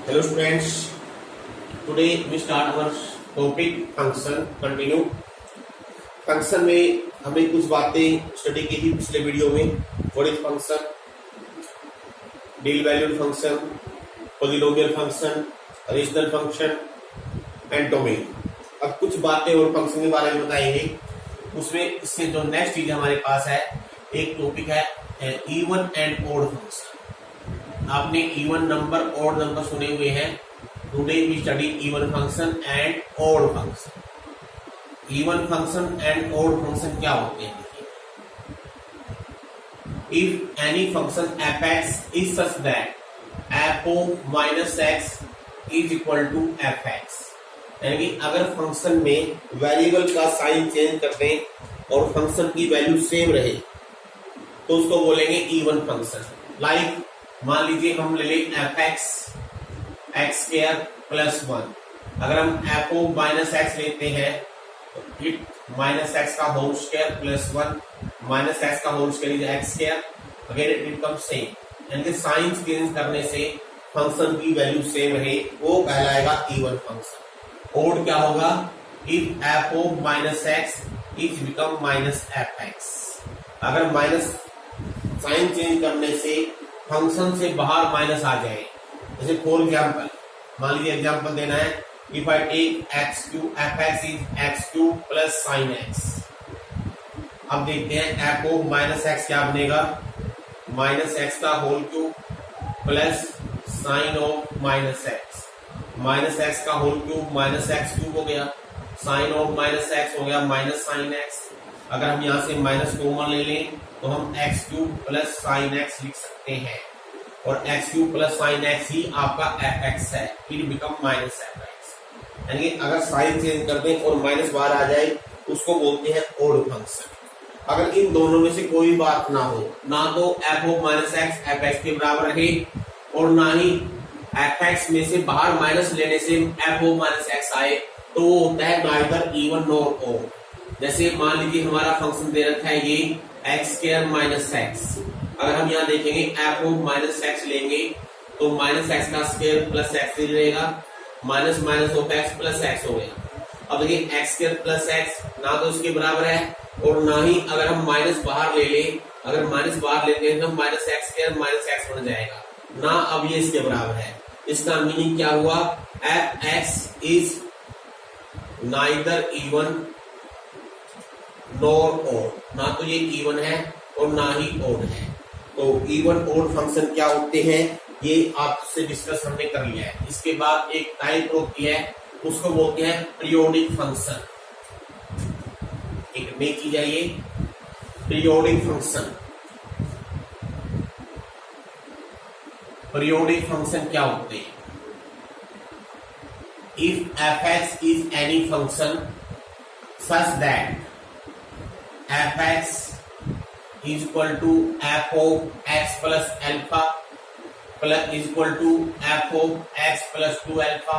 Hello students, today we start our topic function. Continue. Function में हमने कुछ बातें स्टडी की थी पिछले वीडियो में. What is function, deal valued function, polynomial function, regional function and domain. अब कुछ बातें और फंक्शन के बारे में बताएंगे. उसमें इससे जो नेक्स्ट चीज हमारे पास है, एक टॉपिक है इवन एंड ऑड फंक्शन. आपने इवन नंबर ऑड नंबर सुने हुए हैं. Today we study even function and odd function. Even function and odd function क्या होते हैं? If any function f x is such that f of minus x is equal to f x, यानी कि अगर function में variable का sign change कर दें और फंक्शन की वैल्यू सेम रहे तो उसको बोलेंगे इवन फंक्शन. लाइक मान लीजिए हम ले लें F x x square plus 1. अगर हम एफ ओ माइनस एक्स लेते हैं तो इट माइनस एक्स का whole square plus 1 minus x का whole square is x square. Again it become same, यानी कि साइन चेंज करने से फंक्शन की वैल्यू सेम रहे वो कहलाएगा इवन फंक्शन. ऑड क्या होगा? If f of minus x is become minus f x. अगर माइनस साइन चेंज करने से फंक्शन से बाहर माइनस आ जाए, जैसे फॉर एग्जाम्पल मान लीजिए एग्जाम्पल देना है, if I take x cube f x is x cube plus sine x. अब देखते हैं एफ ओ माइनस एक्स क्या बनेगा, माइनस एक्स का whole cube plus sine of minus x. Minus x का whole cube minus x cube हो गया, sign of minus x हो गया माइनस साइन एक्स. अगर हम यहाँ से माइनस कॉमन ले लें तो हम x cube plus sine x लिख सकते हैं, और x cube plus sine x ही आपका एफ एक्स है. It become minus f x. यानी अगर साइन चेंज कर दें और माइनस बाहर आ जाए उसको बोलते हैं ऑड फंक्शन. अगर इन दोनों में से कोई बात ना हो, ना तो F of minus x F x के बराबर रहे और ना ही एफ एक्स में से बाहर माइनस लेने से एफ ऑफ माइनस एक्स आए, तो वो होता है नाइदर इवन नॉर ऑड. जैसे मान लीजिए हमारा फंक्शन दे रखा है ये एक्स स्क्वायर माइनस एक्स. अगर हम यहाँ देखेंगे एफ ऑफ माइनस एक्स लेंगे तो माइनस एक्स का स्क्वायर प्लस एक्स ही रहेगा, minus minus of x plus x हो गया. अब देखिए एक्स स्क्वायर प्लस एक्स ना तो इसके बराबर है और ना ही अगर हम माइनस बाहर ले लें, अगर माइनस बाहर लेते हैं तो minus x square minus x बन जाएगा ना. अब ये इसके बराबर है. इसका मीनिंग क्या हुआ? F x is neither even nor odd. ना तो ये इवन है और ना ही ऑड है. तो इवन ऑड फंक्शन क्या होते हैं ये आपसे डिस्कस हमने कर लिया है. इसके बाद एक टाइप होती है उसको बोलते हैं पीरियोडिक फंक्शन. एक नई चीज है ये पीरियोडिक फंक्शन. पीरियोडिक फंक्शन क्या होते हैं? If f x is any function such that F x is equal to f of x plus alpha plus is equal to f of x plus 2 alpha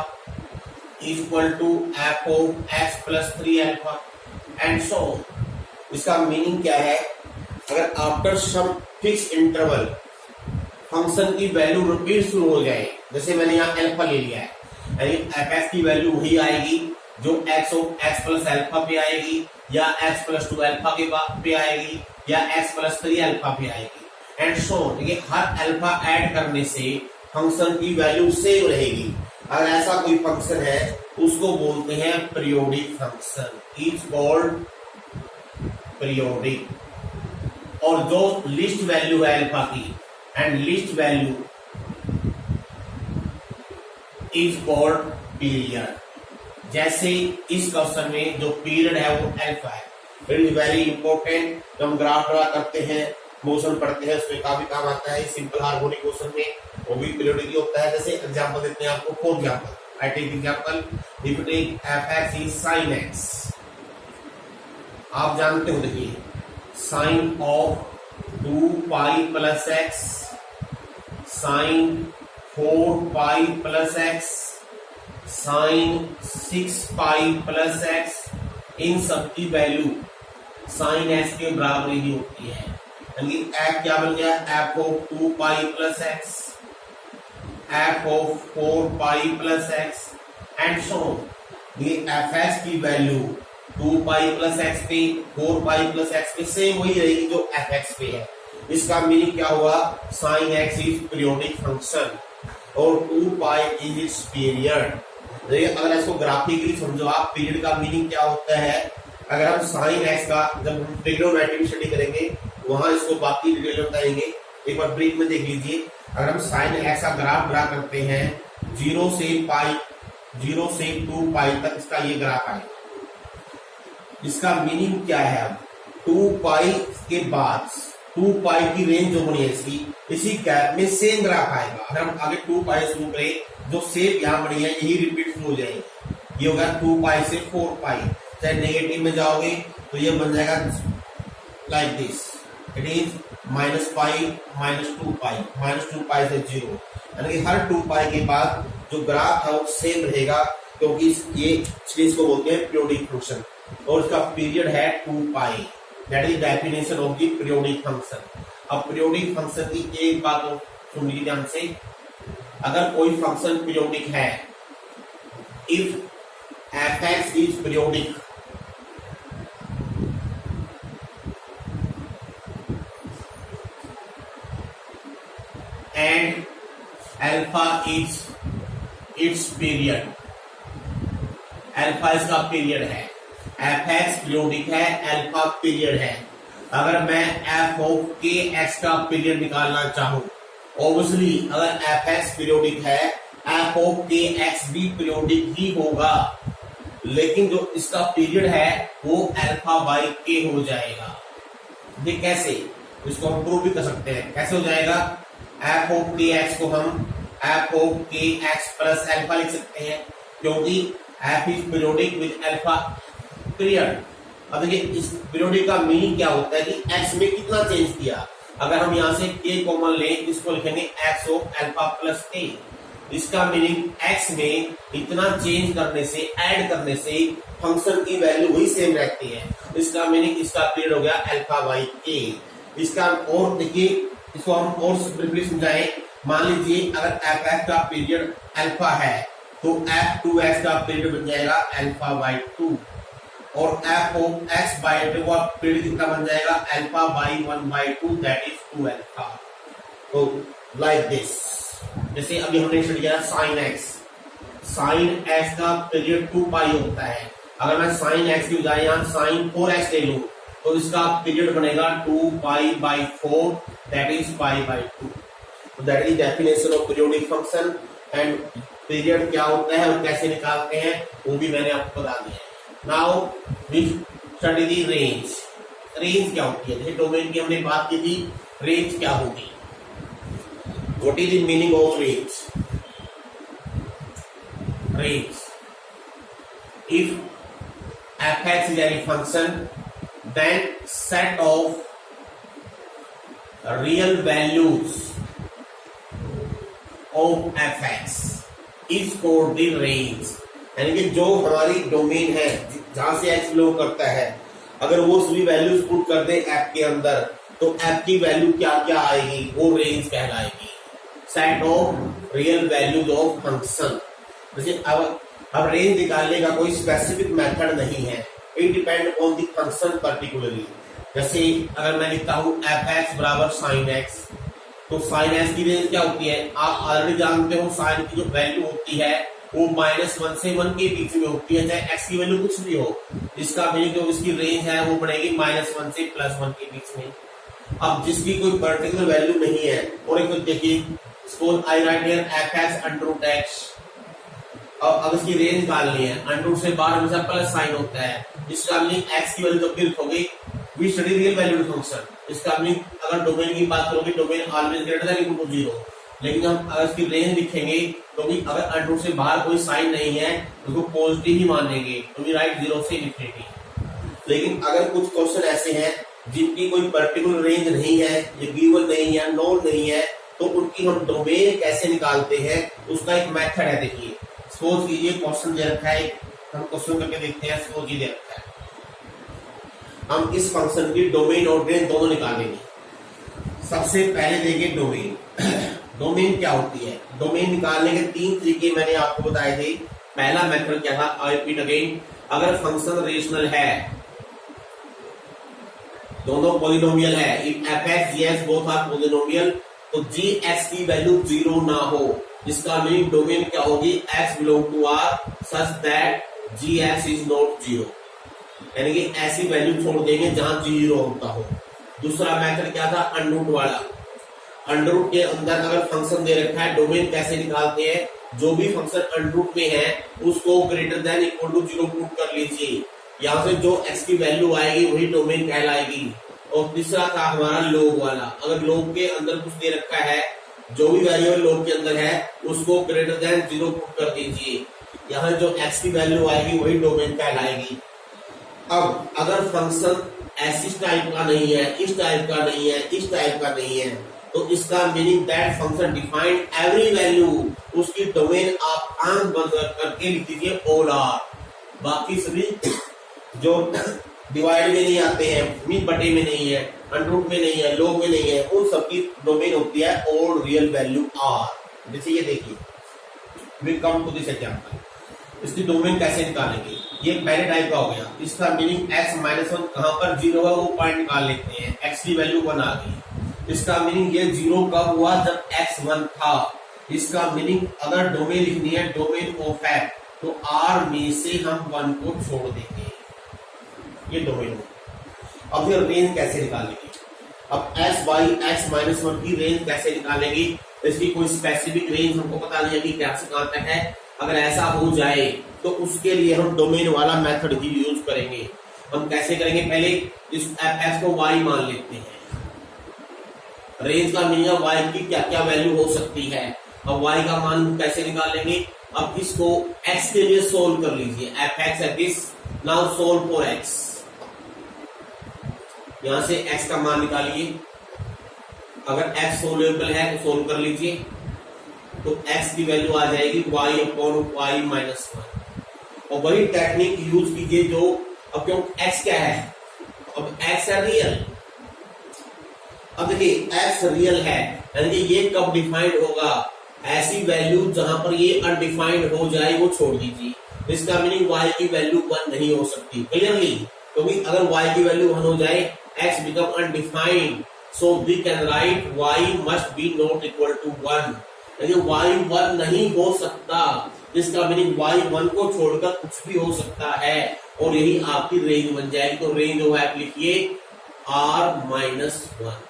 is equal to f of x plus 3 alpha and so on. इसका meaning क्या है? अगर after some fix interval function की value repeat शुरू हो जाए, जैसे मैंने यहाँ अल्फा ले लिया है, यानी एफ एक्स की वैल्यू वही आएगी जो x of x plus alpha पे आएगी या एक्स प्लस 2 अल्फा के पे आएगी या x प्लस 3 अल्फा पे आएगी एंड सो. देखिए हर अल्फा ऐड करने से फंक्शन की वैल्यू सेम रहेगी. अगर ऐसा कोई फंक्शन है उसको बोलते हैं periodic function. Is called periodic. और जो लिस्ट वैल्यू है अल्फा की and least value is called period. जैसे इस क्वेश्चन में जो पीरियड है वो अल्फा है. It is very important. जब हम ग्राफ ड्रा करते हैं, मोशन पढ़ते हैं, उसमें काफी काम आता है. सिंपल हार्मोनिक मोशन में वो भी पीरियोडिक होता है. जैसे एग्जांपल देते हैं आपको. For example I take example, if take f x is sine x. आप जानते हो, देखिए sine of 2 pi plus x, sine 4 pi plus x, sine 6 pi plus x, इन सब की वैल्यू साइन एक्स के बराबर ही होती है. यानी एफ क्या बन गया? F of 2 pi plus x F of 4 pi plus x and so on. ये एफ एक्स की वैल्यू 2 पाई प्लस एक्स पे 4 पाई प्लस एक्स पे सेम वही रहेगी जो एफ एक्स पे है। इसका मीनिंग क्या हुआ, sine x is periodic function और 2 पाई इज इट्स पीरियड। अगर इसको ग्राफिकली समझो आप, पीरियड का मीनिंग क्या होता है, अगर हम साइन एक्स का जब हम ट्रिग्नोमेट्री स्टडी करेंगे वहां इसको बाकी डिटेल में बताएंगे, एक बार ब्रीफ में देख लीजिए। अगर हम साइन एक्स का ग्राफ ड्रा करते हैं 0 से 2 पाई तक, इसका ये ग्राफ आएगा। इसका मीनिंग क्या है, अब 2 पाई के बाद 2 पाई की रेंज जो बनी है इसकी, इसी गैप में सेम ग्राफ आएगा। अगर हम आगे 2 पाई शुरू करें, जो शेप यहाँ बनी है यही रिपीट हो जाएगी। ये होगा 2 पाई से 4 पाई। चाहे नेगेटिव में जाओगे तो ये बन जाएगा like this, it is minus pi minus 2 pi, minus 2 पाई से 0, यानी कि हर 2 पाई के बाद जो ग्राफ है वो सेम रहेगा, क्योंकि ये चीज को बोलते हैं पीरियोडिक फंक्शन और इसका पीरियड है 2 pi. That is definition of the periodic function. अब पीरियोडिक फंक्शन की एक बात और सुन लीजिए ध्यान से, अगर कोई फंक्शन पीरियोडिक है, if f x is periodic, and alpha is it's period, alpha इसका पीरियड है, एफ एक्स पीरियोडिक है, अल्फा पीरियड है। अगर मैं एफ ऑफ के एक्स का पीरियड निकालना चाहूं, ऑब्वियसली अगर एफ एक्स पीरियोडिक है, एफ ऑफ के एक्स भी पीरियोडिक ही होगा, लेकिन जो इसका पीरियड है वो अल्फा बाई के हो जाएगा। ये कैसे, इसको हम प्रूव भी कर सकते हैं। कैसे हो जाएगा, एफ ऑफ के एक्स को हम एफ ऑफ के एक्स प्लस अल्फा लिख सकते हैं, क्योंकि F is periodic with alpha period. अब देखिए इस पीरियोडिक का मीनिंग क्या होता है कि एक्स में कितना चेंज किया। अगर हम यहाँ से के कॉमन लें, इसको लिखेंगे एक्स ऑफ अल्फा प्लस के। इसका मीनिंग एक्स में इतना चेंज करने से, ऐड करने से फंक्शन की वैल्यू वही सेम रहती है। इसका मीनिंग इसका पीरियड हो गया अल्फा बाई के। इसका और देखिए, इसको हम और सिंपली समझाएं। मान लीजिए अगर एफ एक्स का पीरियड अल्फा है तो एफ 2x का पीरियड बन जाएगा अल्फा बाई 2, और एफ ऑफ एक्स बाई 2 का पीरियड कितना बन जाएगा, alpha by 1 by 2, that is 2 alpha. तो लाइक दिस, जैसे अभी हमने स्टडी किया साइन एक्स, साइन एक्स का पीरियड 2 पाई होता है। अगर मैं साइन एक्स की बजाय यहाँ साइन 4x ले लूं तो इसका पीरियड बनेगा 2 pi by 4, that is pi by 2। तो that is definition of periodic function. And period क्या होता है और कैसे निकालते हैं वो भी मैंने आपको बता दिया है। Now we study the range. Range क्या होती है, जैसे डोमेन की हमने बात की थी, रेंज क्या होगी, what is the meaning of range. Range, if f x is any function then set of real values of fx is called the range। यानी कि जो हमारी डोमेन है जहां से x बिलोंग करता है, अगर वो सभी वैल्यूज पुट कर दे एफ के अंदर तो एफ की वैल्यू क्या क्या आएगी, वो रेंज कहलाएगी। Set of real values of function. जैसे अब रेंज निकालने का कोई स्पेसिफिक मेथड नहीं है, it depend on the function particularly. जैसे अगर मैं लिखता हूं एफ एक्स बराबर साइन एक्स, तो साइन एक्स की रेंज क्या होती है, आप ऑलरेडी जानते हो। साइन की जो वैल्यू होती है वो -1 से 1 के बीच में होती है, चाहे एक्स की वैल्यू कुछ भी हो। इसका मीनिंग जो इसकी रेंज है वो बनेगी -1 से +1 के बीच में। अब जिसकी कोई पर्टिकुलर वैल्यू नहीं है, और एक तो देखिए suppose I right here F x under x, अब इसकी रेंज निकालनी है, अंडर से बाहर हमेशा प्लस साइन होता है। इसका मीनिंग एक्स की वैल्यू जब भी लिखोगे we study real value function. इसका मीनिंग अगर डोमेन की बात करोगे, domain always greater than equal to 0, लेकिन हम अगर इसकी रेंज लिखेंगे तो भी अगर अंडर से बाहर कोई साइन नहीं है तो उसको पॉजिटिव ही मानेंगे, तो वी राइट 0 से इन्फिनिटी। लेकिन अगर कुछ क्वेश्चन ऐसे हैं जिनकी कोई पर्टिकुलर रेंज नहीं है, ये गिवन नहीं है, नोन नहीं है, तो उनकी हम डोमेन कैसे निकालते हैं उसका एक मेथड है। देखिए सपोज कीजिए क्वेश्चन दे रखा है, हम क्वेश्चन करके देखते हैं। सपोज ये दे रखा है, हम इस फंक्शन की डोमेन और रेंज दोनों निकालेंगे। सबसे पहले देंगे डोमेन। डोमेन क्या होती है? डोमेन निकालने के 3 तरीके मैंने आपको बताए थे। पहला मेथड क्या था? आई रिपीट अगेन, अगर फंक्शन रेशनल है, दोनों पॉलिनोमियल है, if f x g x both are polynomial, तो जी एक्स की वैल्यू 0 ना हो, इसका मीनिंग डोमेन क्या होगी? X belong to R such that g x is not 0, यानी कि ऐसी वैल्यू छोड़ देंगे जहां 0 होता हो। दूसरा मेथड क्या था? अंडररूट वाला। अंडररूट के अंदर अगर फंक्शन दे रखा है, डोमेन कैसे निकालते हैं? जो भी फंक्शन अंडररूट में है उसको greater than equal to 0 put कर लीजिए, यहाँ से जो x की वैल्यू आएगी वही डोमेन कहलाएगी। और तीसरा था हमारा लॉग वाला, अगर लॉग के अंदर कुछ दे रखा है, जो भी वेरिएबल लॉग के अंदर है उसको ग्रेटर देन 0 पुट कर दीजिए, यहाँ जो x की वैल्यू आएगी वही डोमेन कहलाएगी। अब अगर फंक्शन ऐसी टाइप का नहीं है, इस टाइप का नहीं है, इस टाइप का नहीं है, तो इसका meaning that function defined every value, उसकी डोमेन आप आंख बंद करके लिख दीजिए ऑल आर। बाकी सभी जो डिवाइड में नहीं आते हैं, मीन बटे में नहीं है, अंडररूट में नहीं है, लॉग में नहीं है, उन सबकी डोमेन होती है ऑल रियल वैल्यू आर। जैसे ये देखिए, will come to this example, इसकी डोमेन कैसे निकालेंगे? ये पहले टाइप का हो गया, इसका मीनिंग x माइनस 1 कहां पर 0 है वो पॉइंट निकाल लेते हैं, x की वैल्यू 1 आ गई, इसका मीनिंग ये 0 कब हुआ? जब x 1 था। इसका मीनिंग अगर डोमेन लिखनी है, डोमेन ऑफ f, तो r में से हम 1 को छोड़ देंगे, ये डोमेन हो। अब फिर रेंज कैसे निकालेंगे? अब x माइनस 1 की रेंज कैसे निकालेंगे? इसकी कोई स्पेसिफिक रेंज हमको पता नहीं है कि क्या से कहां तक है। अगर ऐसा हो जाए तो उसके लिए हम डोमेन वाला मेथड ही यूज करेंगे। हम कैसे करेंगे? पहले इस f को y मान लेते हैं, रेंज का मीनिंग y की क्या क्या वैल्यू हो सकती है। अब y का मान कैसे निकालेंगे? अब इसको x के लिए सोल्व कर लीजिए, f(x) है this, now solve for x, यहां से x का मान निकालिए, अगर x सोल्वेबल है तो सोल्व कर लीजिए, तो x की वैल्यू आ जाएगी y अपॉन y माइनस 1, और वही टेक्निक यूज कीजिए जो, अब क्यों x क्या है? अब x है रियल। अब देखिए x रियल है, यानी कि ये कब डिफाइंड होगा? ऐसी वैल्यू जहां पर ये अनडिफाइंड हो जाए वो छोड़ दीजिए, इसका मीनिंग y की वैल्यू 1 नहीं हो सकती क्लियरली, क्योंकि अगर y की वैल्यू 1 हो जाए x become undefined, so we can write y must be not equal to 1, यानी y 1 नहीं हो सकता, इसका मीनिंग y 1 को छोड़कर कुछ भी हो सकता है, और यही आपकी रेंज बन जाएगी। तो रेंज ऑफ f लिखिए r minus 1,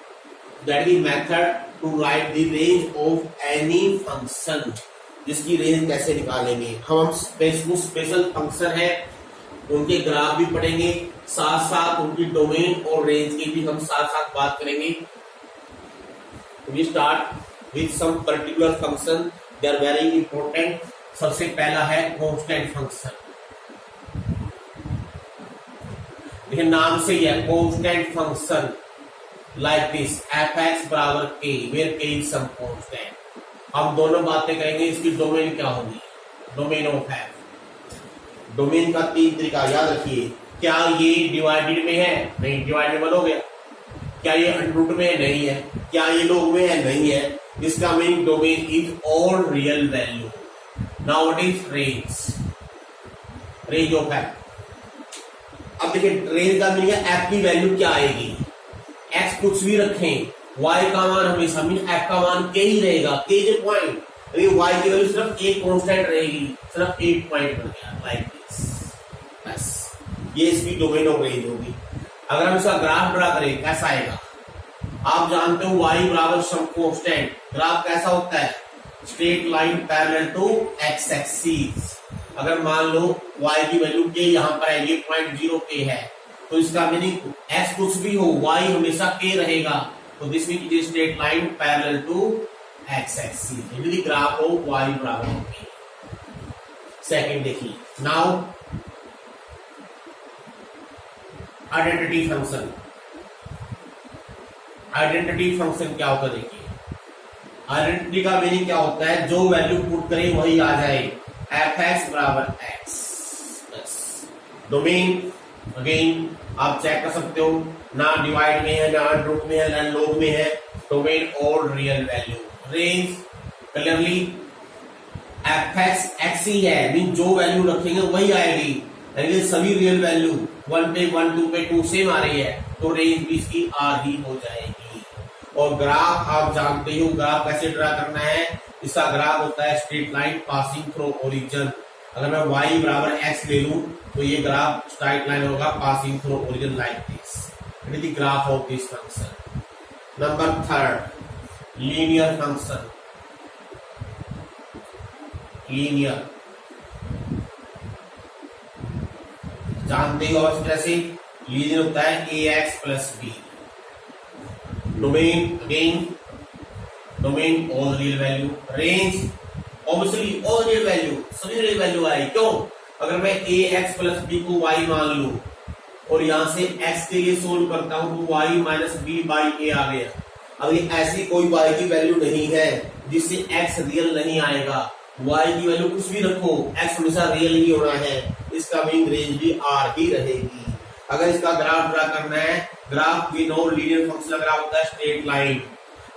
that is method to write the range of any function. जिसकी रेंज कैसे निकालेंगे? हम स्पेशल फंक्शन है उनके ग्राफ भी पढ़ेंगे, साथ साथ उनकी डोमेन और रेंज की भी हम साथ साथ बात करेंगे। We start with some particular function, they are very important. सबसे पहला है कांस्टेंट फंक्शन, देखिए नाम से ही है constant function, like this f(x) बराबर k, where k is some constant. हम दोनों बातें करेंगे, इसकी डोमेन क्या होगी? Domain of f। डोमेन का 3 तरीका याद रखिए, क्या ये डिवाइडेड में है? नहीं, डिवाइडेबल हो गया। क्या ये अंडररूट में है? नहीं है। क्या ये लॉग में है? नहीं है। इसका meaning domain is all real value. Now what is range? Range of f। अब देखिए रेंज का मीनिंग है f की वैल्यू क्या आएगी? x कुछ भी रखें, y का मान हमेशा मीन f का मान k ही रहेगा, k is a point, y की वैल्यू सिर्फ एक कांस्टेंट रहेगी, सिर्फ एक पॉइंट बन गया, लाइक दिस, बस ये इसकी डोमेन ऑफ रेंज होगी। अगर हम इसका ग्राफ ड्रा करें कैसा आएगा? आप जानते हो y बराबर सम कांस्टेंट, ग्राफ कैसा होता है? Straight line parallel to x axis. अगर मान लो y की वैल्यू k यहाँ पर है, ये पॉइंट 0 k है, तो इसका मीनिंग x कुछ भी हो y हमेशा k रहेगा, तो this mean it is straight line parallel to x axis, यदि ग्राफ हो y बराबर हो k। सेकंड देखिए, now identity function. Identity function क्या होता है? देखिए आइडेंटिटी का मीनिंग क्या होता है? जो वैल्यू पुट करें वही आ जाए, f(x) बराबर x। डोमेन अगेन आप चेक कर सकते हो, ना डिवाइड में है, ना अंडररूट में है, ना लॉग में है, domain all real value range clearly f x x ही है, मीन जो वैल्यू रखेंगे वही आएगी, यानी कि सभी रियल वैल्यू 1 पे 1 2 पे 2 सेम आ रही है, तो रेंज भी इसकी आर ही हो जाएगी। और ग्राफ आप जानते हो ग्राफ कैसे ड्रा करना है, इसका ग्राफ होता है straight line passing through origin. अगर मैं y बराबर x ले लूं तो ये ग्राफ स्ट्रेट लाइन होगा passing through origin like this, it is the graph of this function. Number third linear function. Linear जानते हो इस तरह से लीनियर होता है ax plus b। Domain again domain all real value, range obviously all real value, सभी real value आए। क्यों? अगर मैं ax प्लस b को y मान लूं और यहां से x के लिए सोल्व करता हूं तो y minus b by a आ गया। अब ये ऐसी कोई y की वैल्यू नहीं है जिससे x रियल नहीं आएगा, y की वैल्यू कुछ भी रखो x हमेशा रियल ही होना है, इसका मीन रेंज भी r ही रहेगी। अगर इसका ग्राफ ड्रा करना है, graph we know linear function का ग्राफ होता है स्ट्रेट लाइन।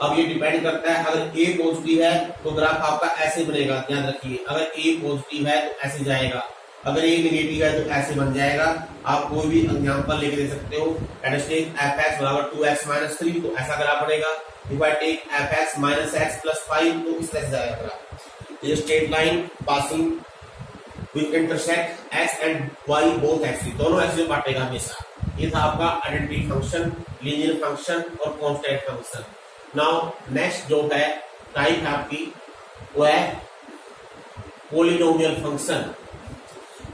अब ये डिपेंड करता है, अगर a पॉजिटिव है तो ग्राफ आपका ऐसे बनेगा, ध्यान रखिए, अगर a पॉजिटिव है तो ऐसे जाएगा, अगर a नेगेटिव है तो ऐसे बन जाएगा। आप कोई भी एग्जांपल लेके दे सकते हो, fx बराबर 2x माइनस 3 तो ऐसा ग्राफ बनेगा। If I take fx minus x plus 5 तो इस तरह से जाएगा ग्राफ। ये straight line passing with intersect x and y both axis, दोनों एक्सिस बांटेगा हमेशा। ये था आपका आइडेंटिटी फंक्शन, लीनियर फंक्शन और कांस्टेंट फंक्शन। नाउ नेक्स्ट जो है टाइप है आपकी वो है पॉलिनोमियल फंक्शन।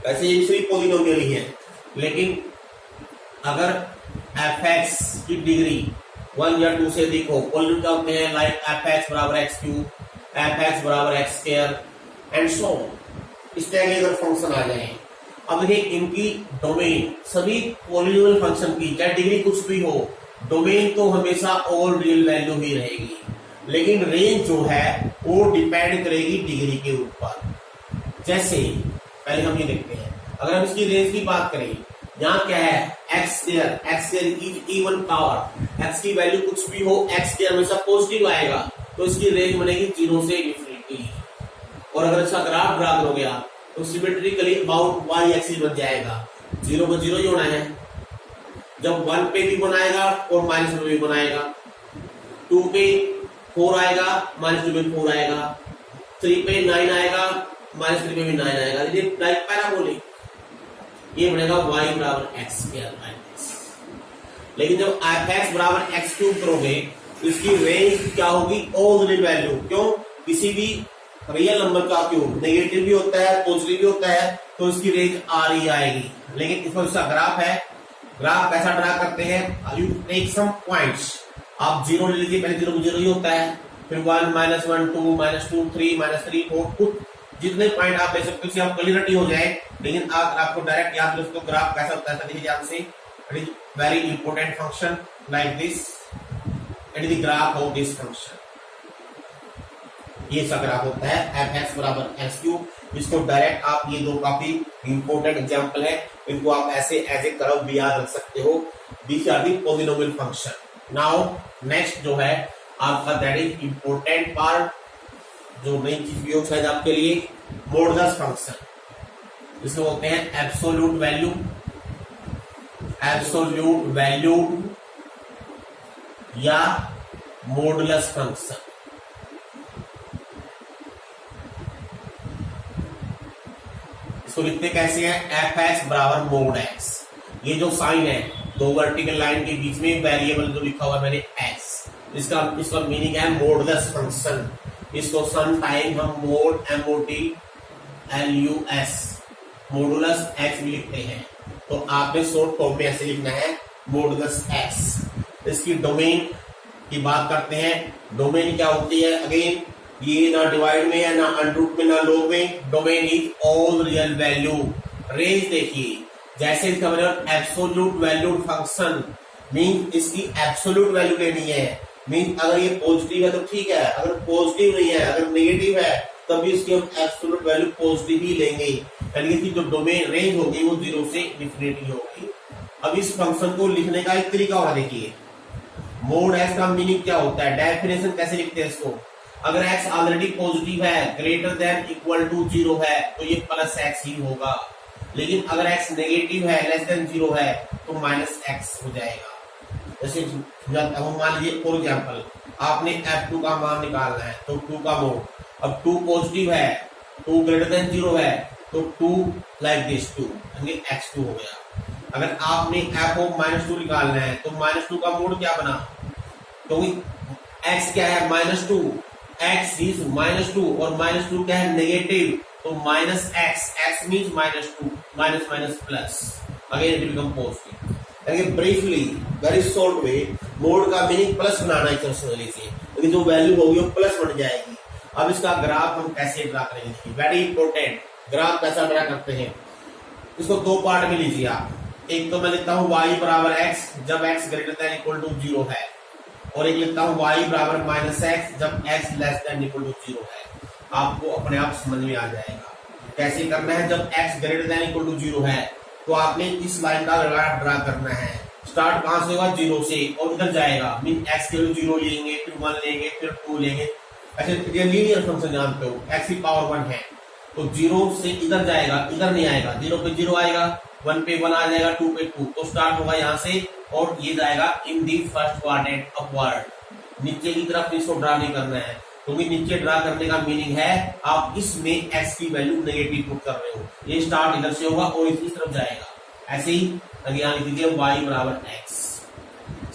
वैसे ये सभी पॉलिनोमियल ही है, लेकिन अगर fx की डिग्री 1 या 2 से अधिक हो, पॉलिनोमियल क्या होते हैं, लाइक fx बराबर x क्यूब, fx बराबर x square and so on, इस तरह के अगर फंक्शन आ जाए। अब देखिए इनकी डोमेन सभी पॉलिनोमियल फंक्शन की चाहे डिग्री कुछ भी हो, डोमेन तो हमेशा ऑल रियल वैल्यू ही रहेगी, लेकिन रेंज जो है वो डिपेंड करेगी डिग्री के ऊपर। जैसे पहले हम ये देखते हैं, अगर हम इसकी रेंज की बात करें, यहाँ क्या है x square is even power, x की वैल्यू कुछ भी हो, एक्स स्क्वायर हमेशा पॉजिटिव आएगा, तो इसकी रेंज बनेगी 0 से इन्फिनिटी। और अगर इसका ग्राफ ड्रा करोगे आप तो सिमेट्रिकली अबाउट y एक्सिस बन जाएगा, 0 पर 0 ही होना है। जब 1 पे भी बनाएगा और माइनस में भी बनाएगा, 2 पे 4 आएगा, माइनस 2 पे 4 आएगा, 3 पे 9 आएगा, माइनस 3 पे भी 9 आएगा। ये लाइक पैराबोलिक, ये बनेगा y बराबर x स्क्वायर माइनस। लेकिन जब f(x) बराबर x क्यूब करोगे तो इसकी रेंज क्या होगी, ऑल रियल वैल्यू। क्यों? किसी भी रियल नंबर का क्यूब नेगेटिव भी होता है पॉजिटिव भी होता है, तो इसकी रेंज आ रही आएगी। लेकिन इसमें इसका ग्राफ है, ग्राफ कैसा ड्रा करते हैं, यू टेक सम पॉइंट्स, आप 0 ले लीजिए, पहले 0 0 ही होता है, फिर 1 -1 2 -2 3 -3 4 कुछ जितने पॉइंट आप ले सकते हो, आप क्लियरिटी हो जाए। लेकिन आप आपको डायरेक्ट याद दोस्तों ग्राफ कैसा होता है देखिए ध्यान से, it is very important function like this, it is the graph of this function. ये सब ग्राफ होता है fx बराबर x क्यूब। इसको डायरेक्ट आप, ये दो काफी इंपॉर्टेंट एग्जांपल है, इनको आप ऐसे एज ए कर्व भी याद रख सकते हो। These are the polynomial function. Now next जो है आपका दैट इज इंपॉर्टेंट पार्ट, जो नई चीज भी हो शायद आपके लिए, मॉडुलस फंक्शन। इसको बोलते हैं एब्सोल्यूट वैल्यू, एब्सोल्यूट वैल्यू या मॉडुलस फंक्शन। इसको लिखते कैसे हैं, fx बराबर मोड x। ये जो साइन है, दो वर्टिकल लाइन के बीच में वेरिएबल जो लिखा हुआ मैंने x, इसका मीनिंग है मॉडुलस फंक्शन। इसको सम टाइम हम मोड MODULUS मॉडुलस x भी लिखते हैं, तो आपने शॉर्ट फॉर्म में ऐसे लिखना है मॉडुलस x। इसकी डोमेन की बात करते हैं, डोमेन क्या होती है, अगेन ये ना डिवाइड में है, ना अंडरूट में, ना लॉग में, domain is all real value. Range देखिए, जैसे इसका मतलब एब्सोल्यूट वैल्यूड फंक्शन, मीन इसकी एब्सोल्यूट वैल्यू लेनी है। मीन अगर ये पॉजिटिव है तो ठीक है, अगर पॉजिटिव नहीं है, अगर नेगेटिव है तब भी इसकी हम एब्सोल्यूट वैल्यू पॉजिटिव ही लेंगे, यानी इसकी जो डोमेन रेंज होगी वो 0 से इन्फिनिटी होगी। अब इस फंक्शन को लिखने का एक तरीका और देखिए, मोड एक्स का मीनिंग क्या होता है, डेफिनेशन कैसे लिखते हैं इसको, अगर x ऑलरेडी पॉजिटिव है, ग्रेटर देन इक्वल टू 0 है, तो ये प्लस x ही होगा। लेकिन अगर x नेगेटिव है, लेस देन 0 है, तो माइनस x हो जाएगा। जैसे मान लीजिए फॉर एग्जाम्पल आपने f2 का मान निकालना है, तो 2 का मोड, अब 2 पॉजिटिव है, 2 ग्रेटर देन 0 है, तो 2 लाइक दिस 2 x2 हो गया। अगर आपने f ऑफ -2 निकालना है, तो -2 का मोड क्या बना, क्योंकि x क्या है -2, x इज -2 और -2 क्या है नेगेटिव, तो minus x means -2 minus minus plus, again it become positive. Briefly very short way mode का मीनिंग प्लस बनाना है, समझ लीजिए, लेकिन जो वैल्यू होगी वो प्लस बन जाएगी। अब इसका ग्राफ हम कैसे ड्रा करेंगे, वेरी इंपॉर्टेंट, ग्राफ कैसा ड्रा करते हैं, इसको दो पार्ट में लीजिए आप। एक तो मैं लिखता हूँ y बराबर x जब x greater than equal to 0 है, और एक लिखता हूँ y बराबर -x जब x less than equal to 0 है। आपको अपने आप समझ में आ जाएगा कैसे करना है। जब x greater than equal to 0 है, तो आपने इस लाइन का ग्राफ ड्रा करना है। स्टार्ट कहां से होगा, 0 से, और इधर जाएगा, मीन x के 0 लेंगे, फिर 1 लेंगे, फिर 2 लेंगे। अच्छा, ये लीनियर फंक्शन जानते हो, x की पावर 1 है, तो 0 से इधर जाएगा, इधर नहीं आएगा, 0 पे 0 आएगा, 1 पे 1 आ जाएगा, 2 पे 2, तो स्टार्ट होगा यहाँ से और ये जाएगा इन दी फर्स्ट क्वाड्रेंट अपवर्ड। नीचे की तरफ इसको ड्रा नहीं करना है, क्योंकि नीचे ड्रा करने का मीनिंग है आप इसमें x की वैल्यू नेगेटिव पुट कर रहे हो। ये स्टार्ट इधर से होगा और इस तरफ जाएगा। ऐसे ही यहाँ लिख दीजिए y बराबर x।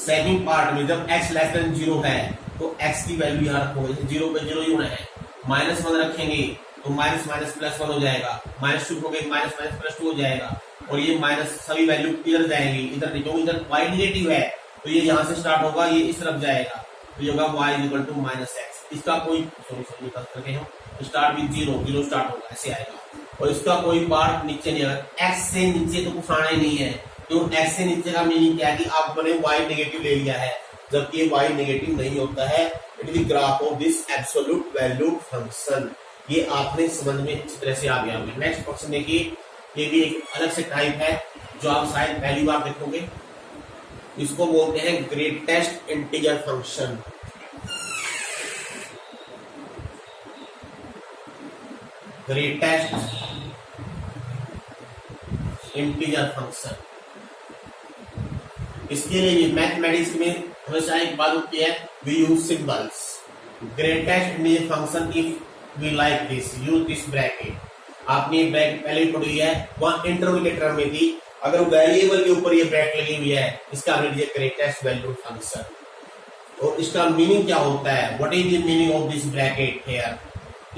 सेकंड पार्ट में जब x लेस देन 0 है, तो x की वैल्यू यहाँ रखोगे, 0 पे 0 ही होना है, -1 रखेंगे तो माइनस माइनस प्लस 1 हो जाएगा, -2 हो गई, माइनस माइनस प्लस 2 हो जाएगा, और ये माइनस सभी वैल्यू इधर जाएंगी, इधर नहीं, क्योंकि इधर y नेगेटिव है, तो ये यहाँ से स्टार्ट होगा, ये इस तरफ जाएगा, तो ये होगा y इक्वल टू -x। इसका कोई सॉरी करके हम स्टार्ट विद 0 स्टार्ट होगा, ऐसे आएगा, और इसका कोई पार्ट नीचे नहीं आएगा। x से नीचे तो कुछ आना ही नहीं है, क्यों, x से नीचे का मीनिंग क्या है कि आपने y नेगेटिव ले लिया है, जबकि ये y नेगेटिव नहीं होता है। It is the graph of this absolute valued function. ये आपने समझ में अच्छी तरह से आ गया होगा। नेक्स्ट क्वेश्चन देखिए, ये भी एक अलग से टाइप है जो आप शायद पहली बार देखोगे। इसको बोलते हैं greatest integer function. Greatest integer function, इसके लिए मैथमेटिक्स में हमेशा एक बात होती है, we use symbols. Greatest integer function if we like this, use this bracket. आपने ब्रैकेट पहले ही पढ़ी है, वहां इंटरवल के टर्म में थी। अगर वेरिएबल के ऊपर ये ब्रैकेट लगी हुई है, इसका ग्रेटेस्ट वैल्यू फंक्शन। और इसका मीनिंग क्या होता है, what is the meaning of this bracket here?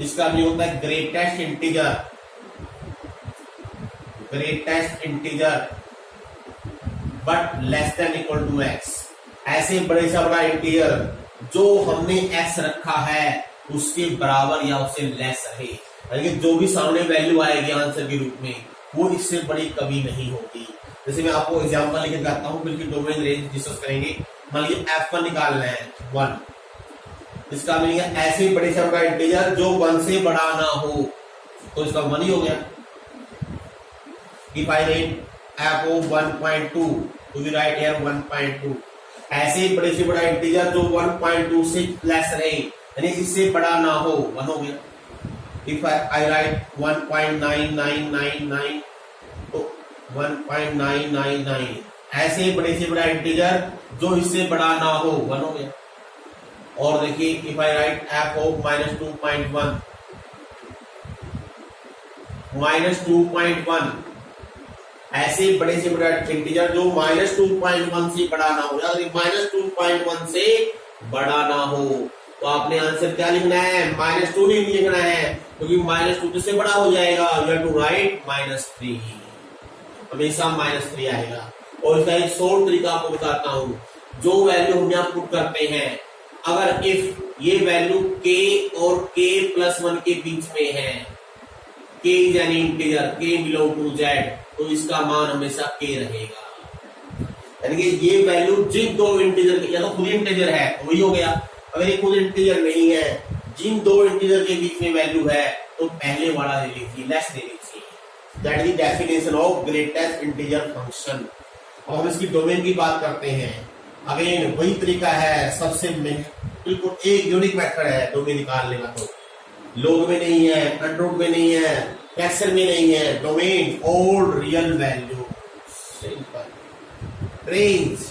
इसका मीनिंग होता है greatest integer but less than equal to x। ऐसे बड़े से बड़ा इंटीजर जो हमने x रखा है उसके बराबर या उससे लेस रहे, यानी जो भी सामने वैल्यू आएगी आंसर के रूप में वो इससे बड़ी कभी नहीं होगी। जैसे मैं आपको एग्जांपल लेके बताता हूँ, बिल्कुल डोमेन रेंज डिस्कस करेंगे। मान लीजिए f1 निकालना है 1, इसका मीनिंग है ऐसे बड़े से बड़ा इंटीजर जो 1 से बड़ा ना हो, तो इसका 1 ही हो गया। If I write f of 1.2, तो we write here 1.2। ऐसे बड़े से बड़ा इंटीजर जो 1.2 से लेस रहे, यानी इससे बड़ा ना हो, 1 हो गया। If I write 1.9999, तो 1.999, ऐसे बड़े से बड़ा इंटीजर जो इससे बड़ा ना हो, 1 हो गया। और देखिए if I write f of -2.1, -2.1, ऐसे बड़े से बड़ा इंटीजर जो -2.1 से बड़ा ना हो, या -2.1 से बड़ा ना हो, तो आपने आंसर क्या लिखना है, -2 नहीं लिखना है, क्योंकि -2 से बड़ा हो जाएगा। यू हैव टू राइट -3, हमेशा -3 आएगा। और इसका एक शॉर्ट तरीका आपको बताता हूँ, जो वैल्यू हम यहाँ पुट करते हैं, अगर इफ ये वैल्यू k और k+1 के बीच में है, k is an integer, k belong to z, तो इसका मान हमेशा k रहेगा। यानी कि ये वैल्यू जिन दो इंटीजर के, या तो खुद इंटीजर है तो वही हो गया, अगर ये खुद इंटीजर नहीं है, जिन दो इंटीजर के बीच में वैल्यू है, तो पहले वाला ले लीजिए, लेस ले लीजिए। That is the definition of greatest integer function. और हम इसकी डोमेन की बात करते हैं, अगेन वही तरीका है, सबसे बिल्कुल एक यूनिक मेथड है डोमेन निकालने का। तो लॉग में नहीं है, अंडररूट में नहीं है, फ्रैक्शन में नहीं है, डोमेन और real value. Simple. Range,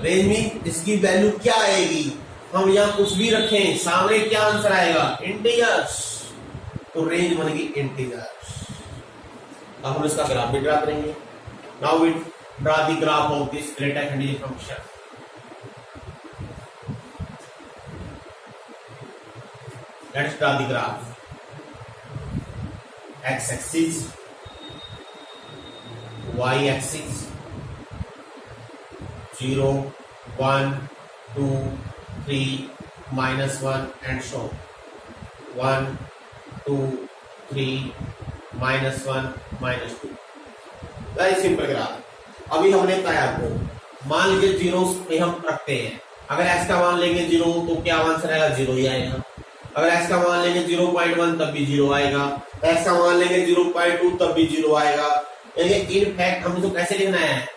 range में इसकी वैल्यू क्या आएगी, हम यहाँ कुछ भी रखें सामने क्या आंसर आएगा, इंटीजर्स, तो रेंज बनेगी इंटीजर्स। अब हम इसका ग्राफ भी ड्रा करेंगे। Now we draw the graph of this greater integer function. Let's draw the graph. x axis, y axis, 0, 1, 2, 3, -1 and so 1, 2, 3, -1, -2। Very simple graph. अभी हमने बताया आपको, मान लीजिए जीरो पे हम रखते हैं। अगर x का मान लेंगे 0 तो क्या आंसर आएगा, 0 ही आएगा। अगर x का मान लेंगे 0.1 तब भी 0 आएगा, x का मान लेंगे 0.2 तब भी 0 आएगा। यानी इन फैक्ट हमने तो कैसे लिखना है,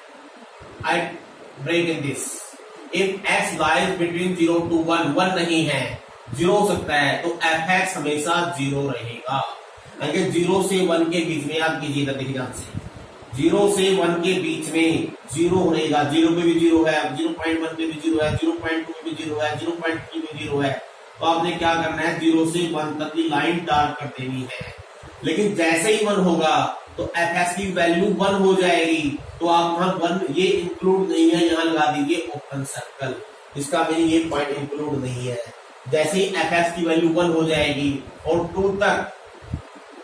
I break in this, if x lies between 0 to 1, 1 नहीं है, 0 हो सकता है, तो fx हमेशा 0 रहेगा। यानी 0 से 1 के बीच में आप कीजिएगा, देखिए ध्यान से, 0 से 1 के बीच में 0 रहेगा। 0 पे भी 0 है, 0.1 पे भी 0 है, 0.2 पे भी 0 है, 0.3 पे 0 है। तो आपने क्या करना है, 0 से 1 तक की लाइन डार्क कर देनी है। लेकिन जैसे ही 1 होगा तो fx की वैल्यू 1 हो जाएगी। तो आप वहां 1 ये इंक्लूड नहीं है, यहाँ लगा दीजिए ओपन सर्कल। इसका मीनिंग ये पॉइंट इंक्लूड नहीं है। जैसे ही fx की वैल्यू 1 हो जाएगी और 2 तक,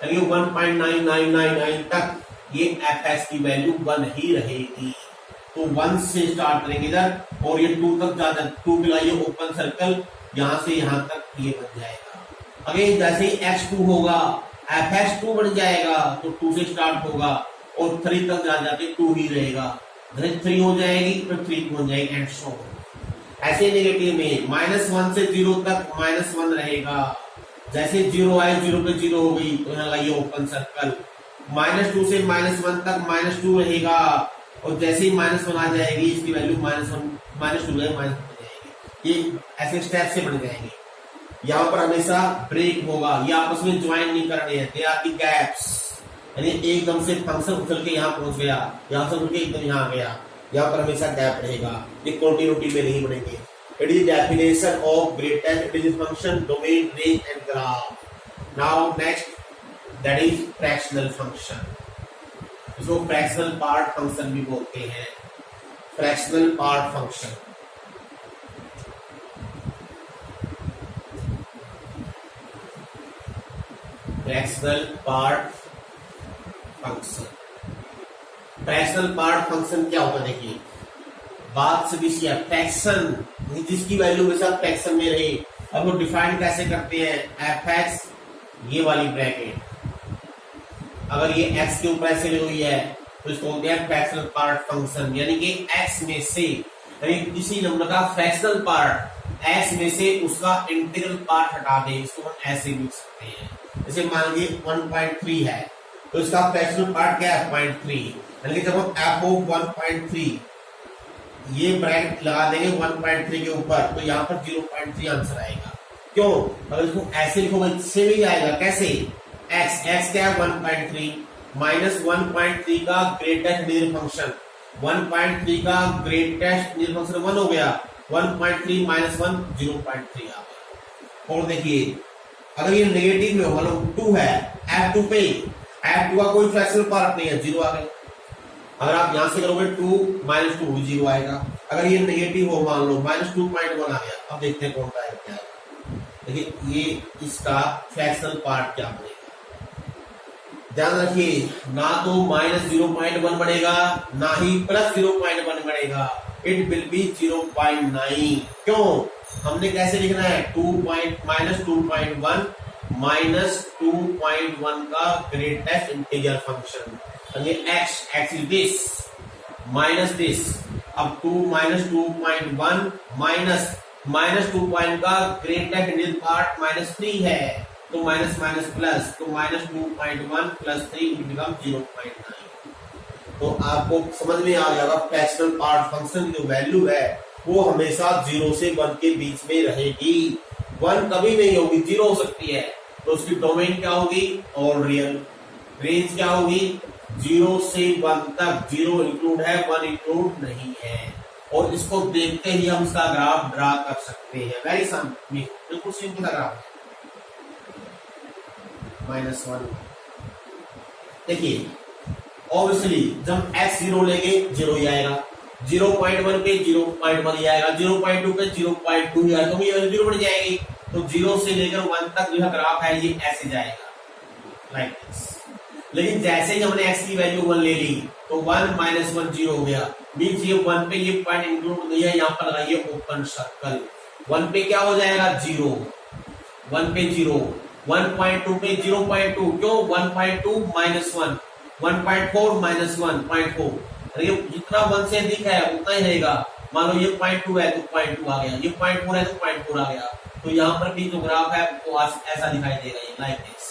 यानी 1.9999 तक ये fx की वैल्यू 1 ही रहेगी। तो 1 से स्टार्ट करेंगे इधर और ये 2 तक जाता है, 2 मिलाइए ओपन सर्कल, यहां से यहां तक ये बन जाएगा। अगेन जैसे ही x2 होगा fx2 बन जाएगा, तो 2 से स्टार्ट होगा और 3 तक जाके 2 ही रहेगा। 3 हो जाएगी फिर 3 हो जाएगी एंड सो। ऐसे नेगेटिव में -1 से 0 तक -1 रहेगा। जैसे 0 आए 0 पे 0 हो गई, तो यहाँ लगाइए ओपन सर्कल। -2 से -1 तक -2 रहेगा और जैसे ही -1 आ जाएगी इसकी वैल्यू -2 -1 ये ऐसे स्टेप से बन जाएंगे। यहाँ पर हमेशा ब्रेक होगा, ये आपस में ज्वाइन नहीं करने हैं, दे आर द गैप्स। यानी एकदम से फंक्शन उछल के यहाँ पहुंच गया, यहाँ से उठ के एकदम यहाँ आ गया, यहाँ पर हमेशा गैप रहेगा, ये कंटिन्यूटी में नहीं बनेंगे। It is definition of greatest integer function, domain, range and graph. Now next that is fractional function, इसको फ्रैक्शनल पार्ट फंक्शन भी बोलते हैं। Fractional part function, fractional part function. Fractional part function क्या होता है, देखिए बात से भी फ्रैक्शन जिसकी वैल्यू हमेशा फ्रैक्शन में रही। अब वो डिफाइन कैसे करते हैं, fx ये वाली ब्रैकेट, अगर ये x के ऊपर ऐसे ली हुई है तो इसको बोलते हैं फ्रैक्शनल पार्ट फंक्शन। यानी कि x में से, यानी किसी नंबर का फ्रैक्शनल पार्ट x में से उसका इंटीग्रल पार्ट हटा दे, इसको हम ऐसे लिख सकते हैं। जैसे मान लीजिए 1.3 है तो इसका फ्रैक्शनल पार्ट क्या है, 0.3। यानी कि जब हम f ऑफ 1.3 ये ब्रैकेट लगा देंगे 1.3 के ऊपर, तो यहाँ पर 0.3 आंसर आएगा। क्यों, अगर इसको ऐसे लिखोगे इससे भी आएगा। कैसे, x क्या है 1.3 -1.3 का ग्रेटेस्ट इंटीजर फंक्शन, 1.3 का ग्रेटेस्ट इंटीजर फंक्शन 1 हो गया, 1.3 -1 0.3 आ गया। और देखिए अगर ये नेगेटिव में हो, मतलब 2 है, f2 पे, f2 का कोई फ्रैक्शनल पार्ट नहीं है, 0 आ गया। अगर आप यहां से करोगे 2 -2 भी 0 आएगा। अगर ये नेगेटिव हो, मान लो -2.1 आ गया, अब देखते हैं कौन सा है क्या है। देखिए ये इसका फ्रैक्शनल पार्ट क्या बनेगा, ध्यान रखिए, ना तो -0.1 बनेगा ना ही +0.1 बनेगा, इट विल बी 0.9। क्यों, हमने कैसे लिखना है, -2.1 का greatest integer function, x is this minus this. अब 2 -2.1 माइनस 2 पॉइंट का ग्रेटेस्ट इंटीजर पार्ट -3 है, तो माइनस माइनस प्लस, तो -2.1 + 3 बिकम 0.9। तो आपको समझ में आ जाएगा फ्रैक्शनल पार्ट फंक्शन की जो वैल्यू है वो हमेशा 0 से 1 के बीच में रहेगी। 1 कभी नहीं होगी, 0 हो सकती है। तो उसकी डोमेन क्या होगी? All real. रेंज क्या होगी? 0 से 1 तक। 0 इंक्लूड है, 1 इंक्लूड नहीं है। और इसको देखते ही हम इसका ग्राफ ड्रा कर सकते हैं। वेरी सिंपल, बिल्कुल सिंपल ग्राफ। -1 देखिए, ऑब्वियसली जब x 0 लेंगे 0 ही आएगा, 0.1 पे 0.1 ही आएगा, 0.2 पे 0.2 ही आएगा, तो ये 0 बढ़ जाएगी। तो 0 से लेकर 1 तक जो है ग्राफ है ये ऐसे जाएगा, लाइक दिस। लेकिन जैसे ही हमने x की वैल्यू 1 ले ली तो 1 - 1 0 हो गया। मीन्स ये 1 पे ये पॉइंट इंक्लूड नहीं है, यहाँ पर लगाइए ओपन सर्कल। 1 पे क्या हो जाएगा? 0। 1 पे 0, 1.2 पे 0.2, क्यों? 1.2 - 1, 1.4 - 1.4। ये जितना 1 से अधिक है उतना ही रहेगा। मान लो ये 0.2 है तो 0.2 आ गया, ये 0.4 है तो 0.4 आ गया। तो यहाँ पर भी जो ग्राफ है वो ऐसा दिखाई देगा, ये लाइक दिस।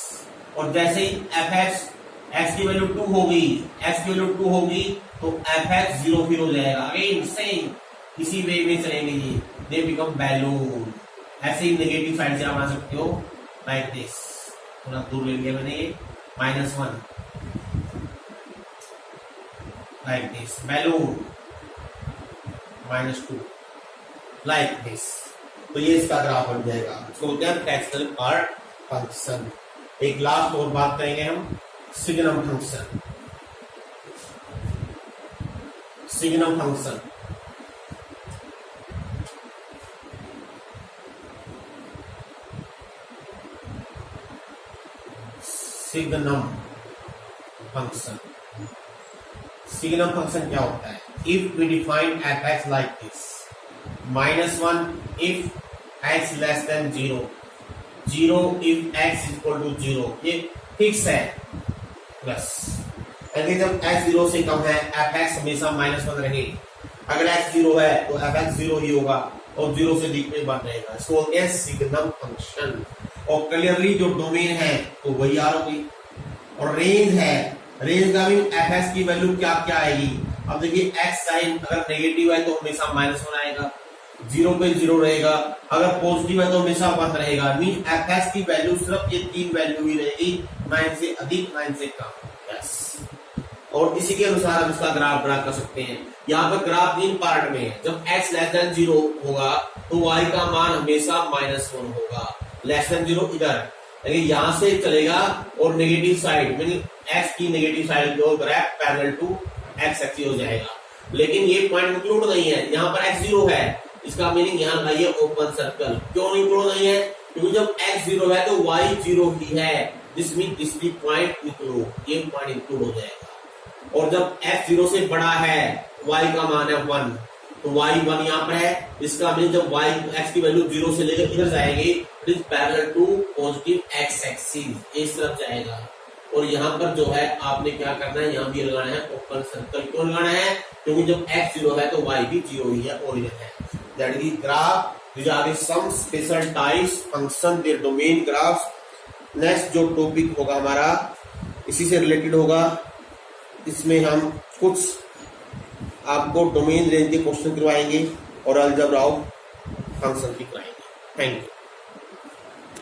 और जैसे ही fx x की वैल्यू 2 होगी, x की वैल्यू 2 होगी तो fx 0 फिर हो जाएगा। अगेन सेम इसी वे में चलेंगे ये, दे बिकम बैलून। ऐसे ही नेगेटिव साइड से आप बना सकते हो, लाइक दिस। थोड़ा दूर ले लिया मैंने ये, -1 like this, balloon -2 like this. तो ये इसका ग्राफ बन जाएगा। इसको बोलते हैं फ्रैक्शनल पार्ट फंक्शन। एक लास्ट और बात करेंगे हम, signum function. Signum function signum function signum function क्या होता है? If we define fx like this, -1 if x less than 0, 0 if x equal to 0, ये फिक्स है। प्लस अगर जब x 0 से कम है fx हमेशा -1 रहेगी। अगर x 0 है तो fx 0 ही होगा और 0 से अधिक में 1 रहेगा। इसको बोलते हैं सिग्नम फंक्शन। और क्लियरली जो डोमेन है तो वही आर होगी। और रेंज है, रेंज का भी fx की वैल्यू क्या क्या आएगी? अब देखिए x साइन अगर नेगेटिव है तो हमेशा -1 आएगा, 0 पे 0 रहेगा, अगर पॉजिटिव है तो हमेशा 1 रहेगा। मीन fx की वैल्यू सिर्फ ये 3 वैल्यू ही रहेगी, 9 से अधिक 9 से कम। यस, और इसी के अनुसार हम इसका ग्राफ ड्रा कर सकते हैं। यहाँ पर ग्राफ 3 पार्ट में है। जब x लेस देन 0 होगा तो y का मान हमेशा -1 होगा। लेस देन 0 इधर, लेकिन यहां से चलेगा और नेगेटिव साइड मीन x की नेगेटिव साइड जो graph parallel to x axis हो जाएगा। लेकिन ये पॉइंट इंक्लूड नहीं है, यहाँ पर x 0 है, इसका मीनिंग यहाँ लगाइए ओपन सर्कल। क्यों इंक्लूड नहीं है? क्योंकि जब x 0 है तो y 0 ही है, this mean this point include, ये पॉइंट इंक्लूड हो जाएगा। और जब x 0 से बड़ा है, y का मान है 1, तो y 1 यहाँ पर है, इसका मीन जब y x की वैल्यू 0 से लेकर इधर जाएगी, it is parallel to positive x axis, इस तरफ जाएगा। और यहाँ पर जो है आपने क्या करना है, यहाँ भी लगाना है ओपन सर्कल। क्यों लगाना है? क्योंकि जब x 0 है तो y भी 0 ही है, ओरिजिन है। That is graph, these are some special types function their domain graphs। Next जो टॉपिक होगा हमारा इसी से रिलेटेड होगा, इसमें हम कुछ आपको डोमेन रेंज के क्वेश्चन करवाएंगे और अलजेब्रा ऑफ फंक्शन भी कराएंगे। Thank you.